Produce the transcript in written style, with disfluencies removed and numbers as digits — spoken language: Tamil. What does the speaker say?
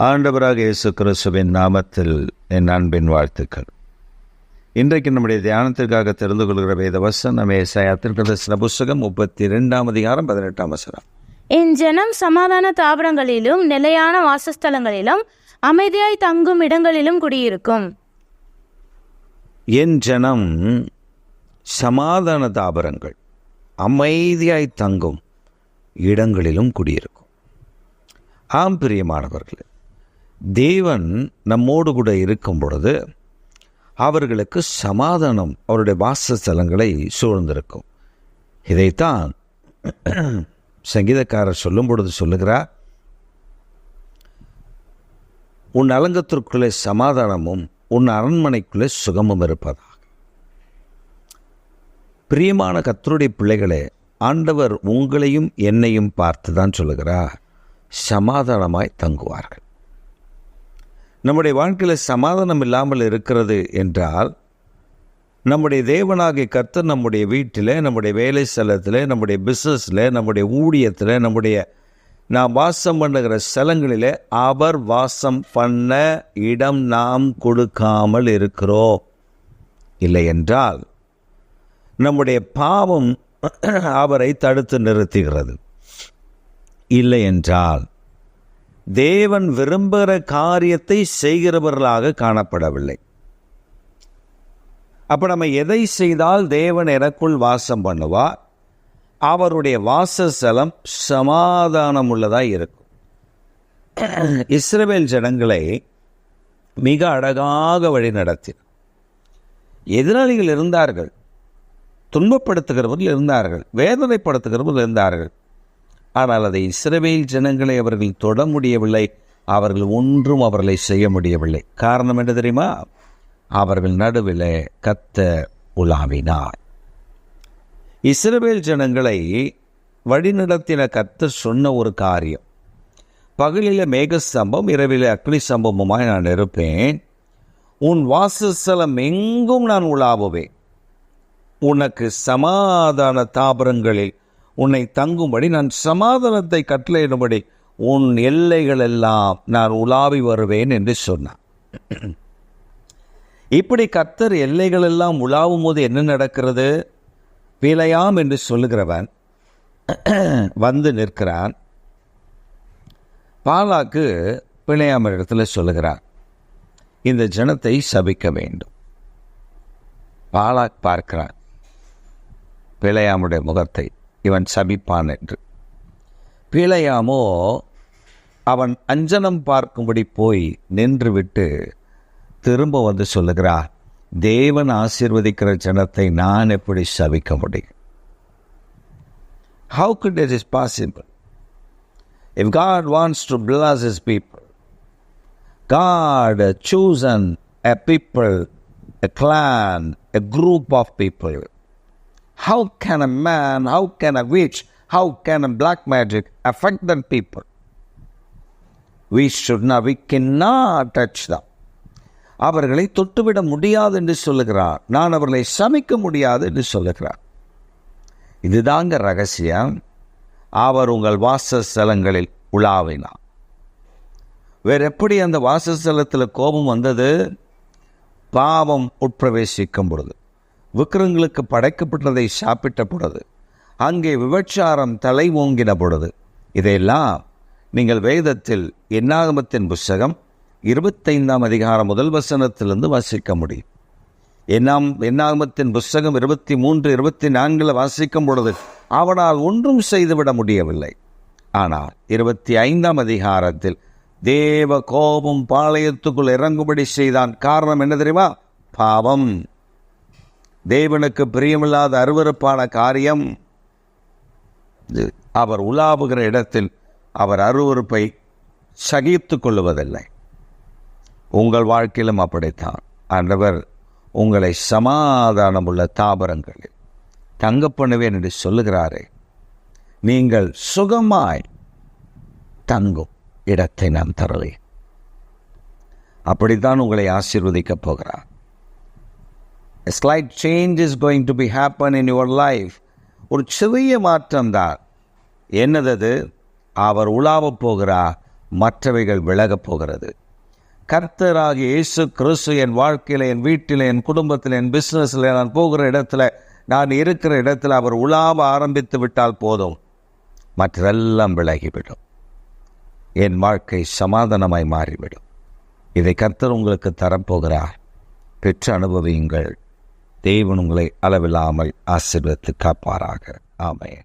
ஆண்டவராக இயேசு கிறிஸ்துவின் நாமத்தில் என் அன்பின் வாழ்த்துக்கள். இன்றைக்கு நம்முடைய தியானத்திற்காக தெரிந்து கொள்கிற வேத வசனம் ஏசாயா தீர்க்கதரிசன புத்தகம் 32 அதிகாரம் 18 வசனம். என் ஜனம் சமாதான தாவரங்களிலும் நிலையான வாசஸ்தலங்களிலும் அமைதியாய் தங்கும் இடங்களிலும் குடியிருக்கும். என் ஜனம் சமாதான தாவரங்கள் அமைதியாய் தங்கும் இடங்களிலும் குடியிருக்கும். ஆம் பிரியமானவர்களே, தேவன் நம்மோடு கூட இருக்கும் பொழுது அவர்களுக்கு சமாதானம் அவருடைய வாசஸ்தலங்களை சூழ்ந்திருக்கும். இதைத்தான் சங்கீதக்காரர் சொல்லும் பொழுது சொல்லுகிறார், உன் அலங்கத்திற்குள்ளே சமாதானமும் உன் அரண்மனைக்குள்ளே சுகமும் இருப்பதாக. பிரியமான கர்த்தருடைய பிள்ளைகளே, ஆண்டவர் உங்களையும் என்னையும் பார்த்து தான் சொல்லுகிறார், சமாதானமாய் தங்குவார்கள். நம்முடைய வாழ்க்கையில் சமாதானம் இல்லாமல் இருக்கிறது என்றால், நம்முடைய தேவனாகிய கர்த்தர் நம்முடைய வீட்டில், நம்முடைய வேலை ஸ்தலத்தில், நம்முடைய பிஸ்னஸில், நம்முடைய ஊழியத்தில், நாம் வாசம் பண்ணுகிற ஸ்தலங்களிலே அவர் வாசம் பண்ண இடம் நாம் கொடுக்காமல் இருக்கிறோம். இல்லை என்றால் நம்முடைய பாவம் அவரை தடுத்து நிறுத்துகிறது. இல்லை என்றால் தேவன் விரும்புகிற காரியத்தை செய்கிறவர்களாக காணப்படவில்லை. அப்போ நம்ம எதை செய்தால் தேவன் எனக்குள் வாசம் பண்ணுவார், அவருடைய வாசஸ்தலம் சமாதானம் உள்ளதாக இருக்கும். இஸ்ரவேல் ஜனங்களை மிக அழகாக வழி நடத்தினார். எதிராளிகள் இருந்தார்கள், துன்பப்படுத்துகிறவர்கள் இருந்தார்கள், வேதனைப்படுத்துகிறவர்கள் இருந்தார்கள். ஆனால் அதை இஸ்ரவேல் ஜனங்களை அவர்கள் தொட முடியவில்லை. அவர்கள் ஒன்றும் அவர்களை செய்ய முடியவில்லை. காரணம் என்ன தெரியுமா? அவர்கள் நடுவில் கர்த்தர் உலாவினார். இஸ்ரவேல் ஜனங்களை வழிநடத்தின கர்த்தர் சொன்ன ஒரு காரியம், பகலில் மேகஸ்தம்பம் இரவில் அக்னி சம்பவமாய் நான் இருப்பேன், உன் வாசஸ்தலம் எங்கும் நான் உலாவுவேன், உனக்கு சமாதான தாபரங்களில் உன்னை தங்கும்படி நான் சமாதானத்தை கட்டளையிடும்படி உன் எல்லைகள் எல்லாம் நான் உலாவி வருவேன் என்று சொன்னான். இப்படி கர்த்தர் எல்லைகள் எல்லாம் உலாவும் போது என்ன நடக்கிறது? பிழையாம் என்று சொல்லுகிறவன் வந்து நிற்கிறான். பாலாக்கு பிழையாம் இடத்துல சொல்லுகிறான், இந்த ஜனத்தை சபிக்க வேண்டும். பாலாக் பார்க்கிறான் பிழையாமுடைய முகத்தை, இவன் சபிப்பான் என்று. பிழையாமோ அவன் அஞ்சனம் பார்க்கும்படி போய் நின்றுவிட்டு திரும்ப வந்து சொல்லுகிறார், தேவன் ஆசீர்வதிக்கிற ஜனத்தை நான் எப்படி சபிக்க முடியும்? How could it is possible? If God wants to bless his people, God chosen a people, a clan, a group of people. How can a man, how can a witch, how can a black magic affect the people? We cannot touch them. அவர்களை தொட்டுவிட முடியாது என்று சொல்லுகிறார். நான் அவர்களை சமிக்க முடியாது என்று சொல்லுகிறார். இதுதாங்க ரகசியம். அவர் உங்கள் வாசஸ்தலங்களில் உலாவினார். வேற எப்படி அந்த வாசஸ்தலத்தில் கோபம் வந்தது? பாவம் உட்பிரவேசிக்கும் பொழுது, விக்கிரங்களுக்கு படைக்கப்பட்டதை சாப்பிட்ட பொழுது, அங்கே விபச்சாரம் தலை ஓங்கின பொழுது. இதையெல்லாம் நீங்கள் வேதத்தில் என்னாகமத்தின் புத்தகம் 25 அதிகாரம் 1 வசனத்திலிருந்து வாசிக்க முடியும். என்னாகமத்தின் புத்தகம் 23, 24 வாசிக்கும் பொழுது அவனால் ஒன்றும் செய்துவிட முடியவில்லை. ஆனால் 25 அதிகாரத்தில் தேவ கோபம் பாளையத்துக்குள் இறங்கும்படி செய்தான். காரணம் என்ன தெரியுமா? பாவம். தேவனுக்கு பிரியமில்லாத அருவருப்பான காரியம். அவர் உலாவுகிற இடத்தில் அவர் அருவருப்பை சகித்து கொள்ளுவதில்லை. உங்கள் வாழ்க்கையிலும் அப்படித்தான். ஆண்டவர் உங்களை சமாதானம் உள்ள தாபரங்களில் தங்க பண்ணுவேன் என்று சொல்லுகிறாரே, நீங்கள் சுகமாய் தங்கும் இடத்தை நான் தருவேன். அப்படித்தான் உங்களை ஆசீர்வதிக்கப் போகிறார். A slight change is going to be happen in your life. ஒரு சிறிய மாற்றம் தான். என்னது? அவர் உலாவப் போகிறார் மற்றவைகள் விலகப் போகிறது. கர்த்தராகிய இயேசு கிறிஸ்து என் வாழ்க்கையில், என் வீட்டில், என் குடும்பத்தில், என் பிஸ்னஸில், நான் போகிற இடத்துல, நான் இருக்கிற இடத்துல அவர் உலாவ ஆரம்பித்து விட்டால் போதும், மற்றெல்லாம் விலகிவிடும். என் வாழ்க்கை சமாதானமாய் மாறிவிடும். இதை கர்த்தர் உங்களுக்கு தரப்போகிறார். பெற்று அனுபவியுங்கள். தேவன் உங்களை அளவில்லாமல் ஆசீர்வதித்து காப்பாராக. ஆமென்.